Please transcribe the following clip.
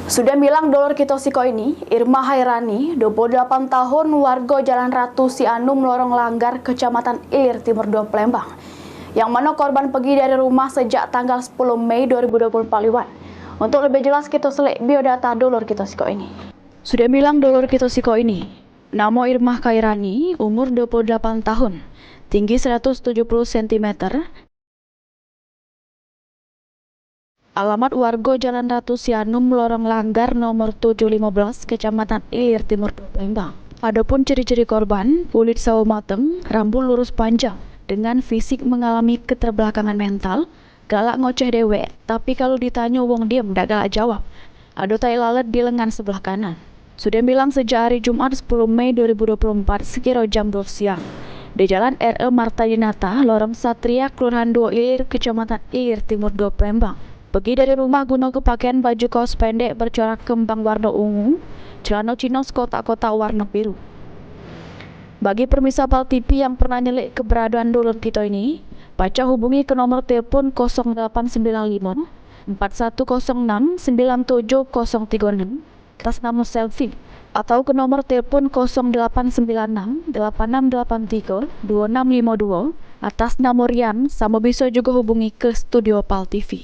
Sudah bilang dulur kita siko ini, Irma Hairani, 28 tahun, warga Jalan Ratu Sianum, Lorong Langgar, Kecamatan Ilir, Timur 2 Palembang. Yang mana korban pergi dari rumah sejak tanggal 10 Mei 2024 lewat. Untuk lebih jelas kita selik biodata dulur kita siko ini. Sudah bilang dulur kita siko ini, nama Irma Hairani, umur 28 tahun, tinggi 170 cm, alamat warga Jalan Ratu Sianum, Lorong Langgar, nomor 715, Kecamatan Ilir, Timur 2 Palembang. Adapun ciri-ciri korban, kulit sawo mateng, rambut lurus panjang, dengan fisik mengalami keterbelakangan mental, galak ngoceh dewek, tapi kalau ditanya wong diem, dak galak jawab. Ada tai lalat di lengan sebelah kanan. Sudah bilang sejak hari Jumat 10 Mei 2024 sekira jam 12 siang. Di Jalan R.E. Marta Dinata, Lorong Satria, Kelurahan 2 Ilir, Kecamatan Ilir, Timur 2 Palembang. Pergi dari rumah guna kepakaian baju kaos pendek bercorak kembang warna ungu, celana chinos kotak-kotak warna biru. Bagi permisa Pal TV yang pernah nyelik keberadaan dulur kita ini, baca hubungi ke nomor telepon 0895 4106 97036 atas nama Selfie, atau ke nomor telepon 0896 8683 2652 atas nama Rian, sama bisa juga hubungi ke studio Pal TV.